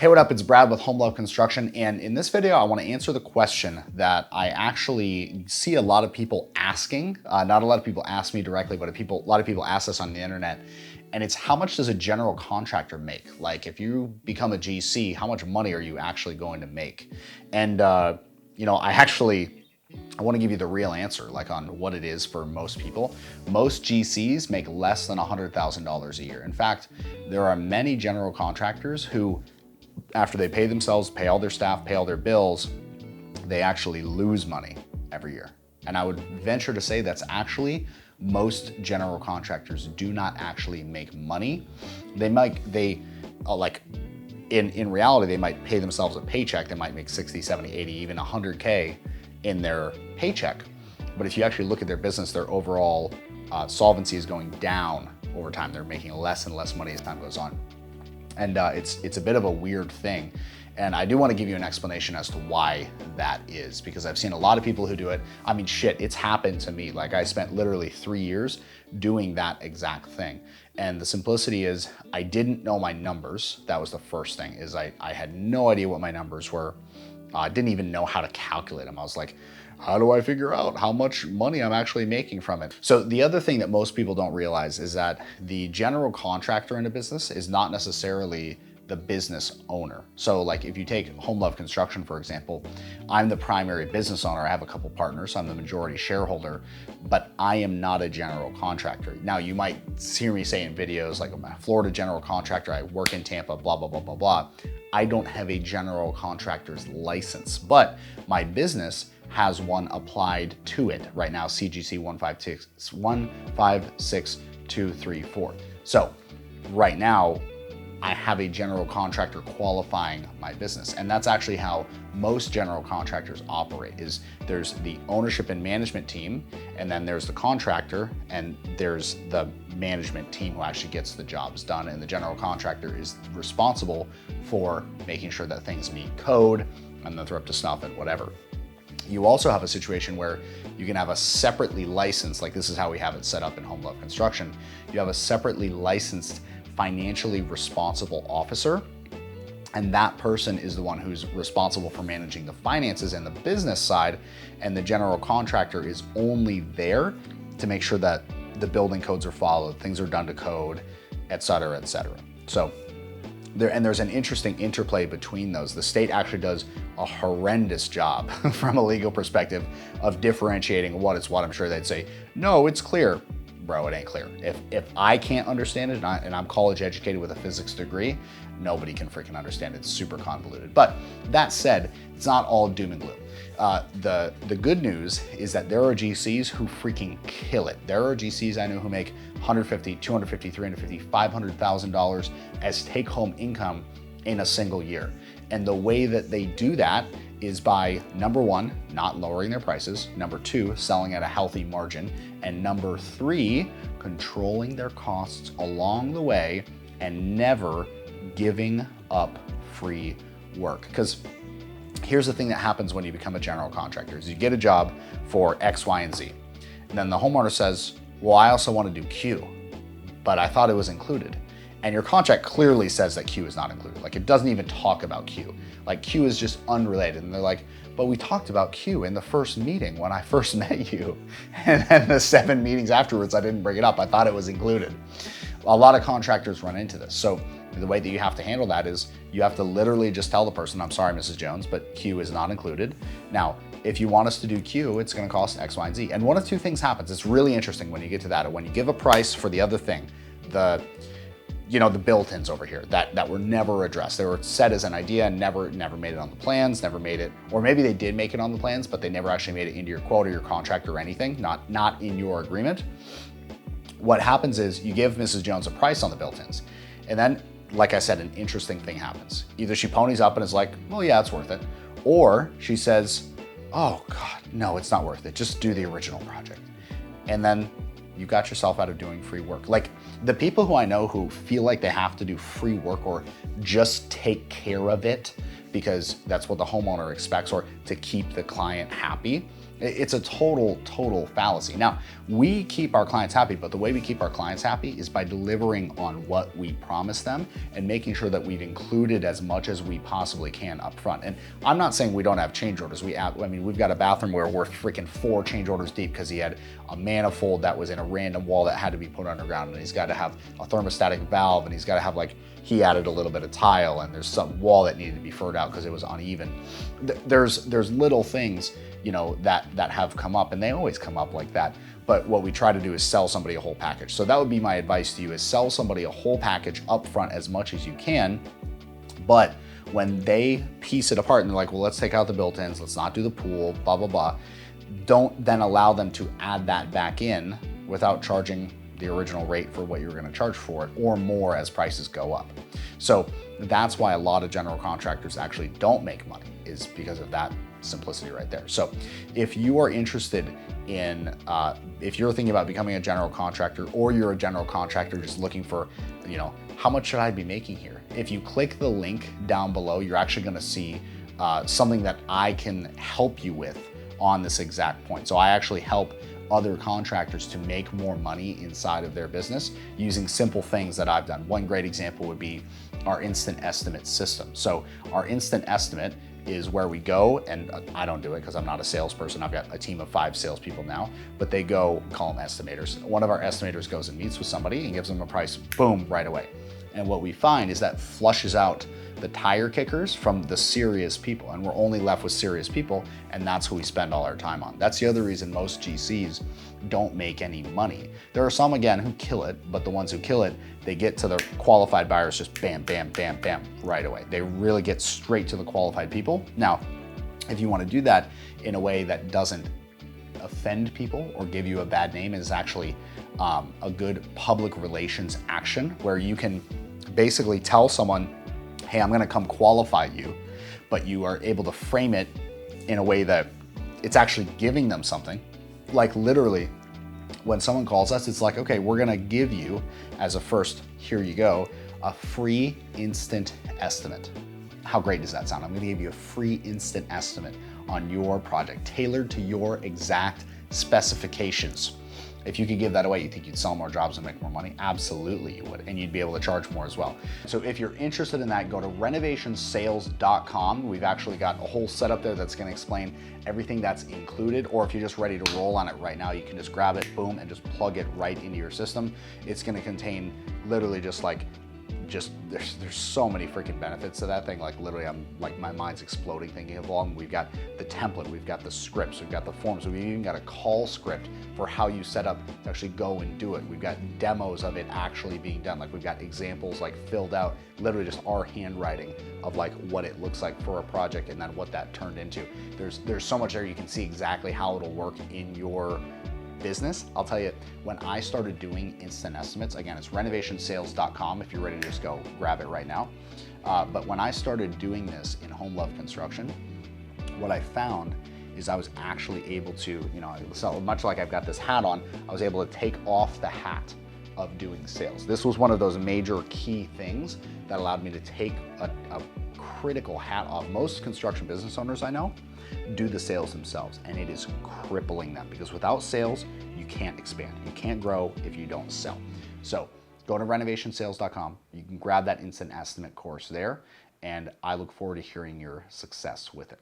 Hey, what up? It's Brad with Home Love Construction, and in this video, I want to answer the question that I actually see a lot of people asking. Not a lot of people ask me directly, but a lot of people ask us on the internet, and it's how much does a general contractor make? Like, if you become a GC, how much money are you actually going to make? And I want to give you the real answer, like on what it is for most people. Most GCs make less than $100,000 a year. In fact, there are many general contractors who, after they pay themselves, pay all their staff, pay all their bills, they actually lose money every year. And I would venture to say that's actually most general contractors do not actually make money. In reality, they might pay themselves a paycheck. They might make 60, 70, 80, even 100K in their paycheck. But if you actually look at their business, their overall solvency is going down over time. They're making less and less money as time goes on. And it's a bit of a weird thing. And I do want to give you an explanation as to why that is, because I've seen a lot of people who do it. I mean, shit, it's happened to me. Like, I spent literally 3 years doing that exact thing. And the simplicity is I didn't know my numbers. That was the first thing, is I had no idea what my numbers were. I didn't even know how to calculate them. I was like, how do I figure out how much money I'm actually making from it? So the other thing that most people don't realize is that the general contractor in a business is not necessarily the business owner. So like if you take Home Love Construction, for example, I'm the primary business owner. I have a couple partners, so I'm the majority shareholder, but I am not a general contractor. Now you might hear me say in videos like I'm a Florida general contractor, I work in Tampa, blah, blah, blah, blah, blah. I don't have a general contractor's license, but my business has one applied to it right now, CGC 156234. So right now, I have a general contractor qualifying my business. And that's actually how most general contractors operate, is there's the ownership and management team, and then there's the contractor, and there's the management team who actually gets the jobs done. And the general contractor is responsible for making sure that things meet code and that they're up to snuff and whatever. You also have a situation where you can have a separately licensed, like this is how we have it set up in Home Love Construction. You have a separately licensed financially responsible officer, and that person is the one who's responsible for managing the finances and the business side, and the general contractor is only there to make sure that the building codes are followed, things are done to code, et cetera, et cetera. So there's an interesting interplay between those. The state actually does a horrendous job from a legal perspective of differentiating what is what. I'm sure they'd say, no, it's clear. Bro, it ain't clear. If I can't understand it, and I'm college educated with a physics degree, nobody can freaking understand it. It's super convoluted. But that said, it's not all doom and gloom. The good news is that there are GCs who freaking kill it. There are GCs I know who make $150,000, $250,000, $350,000, $500,000 as take-home income in a single year. And the way that they do that is by, number one, not lowering their prices, number two, selling at a healthy margin, and number three, controlling their costs along the way and never giving up free work. Because here's the thing that happens when you become a general contractor is you get a job for X, Y, and Z. And then the homeowner says, well, I also want to do Q, but I thought it was included. And your contract clearly says that Q is not included. Like, it doesn't even talk about Q. Like, Q is just unrelated. And they're like, but we talked about Q in the first meeting when I first met you. And then the 7 meetings afterwards, I didn't bring it up. I thought it was included. A lot of contractors run into this. So the way that you have to handle that is you have to literally just tell the person, I'm sorry, Mrs. Jones, but Q is not included. Now, if you want us to do Q, it's gonna cost X, Y, and Z. And one of two things happens. It's really interesting when you get to that. When you give a price for the other thing, the built-ins over here that were never addressed. They were set as an idea and never made it on the plans, never made it, or maybe they did make it on the plans, but they never actually made it into your quote or your contract or anything, not in your agreement. What happens is you give Mrs. Jones a price on the built-ins, and then, like I said, an interesting thing happens. Either she ponies up and is like, well, yeah, it's worth it, or she says, oh God, no, it's not worth it. Just do the original project. And then you got yourself out of doing free work. Like, the people who I know who feel like they have to do free work or just take care of it because that's what the homeowner expects, or to keep the client happy, It's a total fallacy. Now, we keep our clients happy, but the way we keep our clients happy is by delivering on what we promise them and making sure that we've included as much as we possibly can up front. And I'm not saying we don't have change orders. We've got a bathroom where we're freaking 4 change orders deep because he had a manifold that was in a random wall that had to be put underground, and he's got to have a thermostatic valve, and he's got to have, like, he added a little bit of tile, and there's some wall that needed to be furred out because it was uneven. There's little things, you know, that have come up, and they always come up like that. But what we try to do is sell somebody a whole package. So that would be my advice to you, is sell somebody a whole package up front as much as you can. But when they piece it apart and they're like, well, let's take out the built-ins, let's not do the pool, blah, blah, blah, don't then allow them to add that back in without charging the original rate for what you're going to charge for it, or more as prices go up. So that's why a lot of general contractors actually don't make money, is because of that simplicity right there. So if you are interested in, if you're thinking about becoming a general contractor, or you're a general contractor just looking for, you know, how much should I be making here? If you click the link down below, you're actually going to see something that I can help you with on this exact point. So I actually help other contractors to make more money inside of their business using simple things that I've done. One great example would be our instant estimate system. So our instant estimate is where we go, and I don't do it because I'm not a salesperson. I've got a team of 5 salespeople now, but they go, call them estimators. One of our estimators goes and meets with somebody and gives them a price, boom, right away. And what we find is that flushes out the tire kickers from the serious people, and we're only left with serious people, and that's who we spend all our time on. That's the other reason most GCs don't make any money. There are some, again, who kill it, but the ones who kill it, they get to the qualified buyers just bam, bam, bam, bam, right away. They really get straight to the qualified people. Now, if you want to do that in a way that doesn't offend people or give you a bad name, is actually a good public relations action, where you can basically tell someone, hey, I'm gonna come qualify you, but you are able to frame it in a way that it's actually giving them something. Like, literally, when someone calls us, it's like, okay, we're gonna give you, as a first, here you go, a free instant estimate. How great does that sound? I'm gonna give you a free instant estimate on your project, tailored to your exact specifications. If you could give that away, you think you'd sell more jobs and make more money? Absolutely you would, and you'd be able to charge more as well. So if you're interested in that, go to renovationsales.com. We've actually got a whole setup there that's gonna explain everything that's included, or if you're just ready to roll on it right now, you can just grab it, boom, and just plug it right into your system. It's gonna contain literally there's so many freaking benefits to that thing. Like, literally, I'm like, my mind's exploding thinking of all of them. We've got the template, we've got the scripts, we've got the forms, we've even got a call script for how you set up to actually go and do it. We've got demos of it actually being done. Like, we've got examples like filled out, literally just our handwriting of like what it looks like for a project and then what that turned into. There's so much there. You can see exactly how it'll work in your business. I'll tell you, when I started doing instant estimates, again, it's renovationsales.com if you're ready to just go grab it right now. But when I started doing this in Home Love Construction, what I found is I was actually able to, you know, so much like I've got this hat on, I was able to take off the hat of doing sales. This was one of those major key things that allowed me to take a critical hat off. Most construction business owners I know do the sales themselves, and it is crippling them, because without sales, you can't expand. You can't grow if you don't sell. So go to renovationsales.com. You can grab that instant estimate course there, and I look forward to hearing your success with it.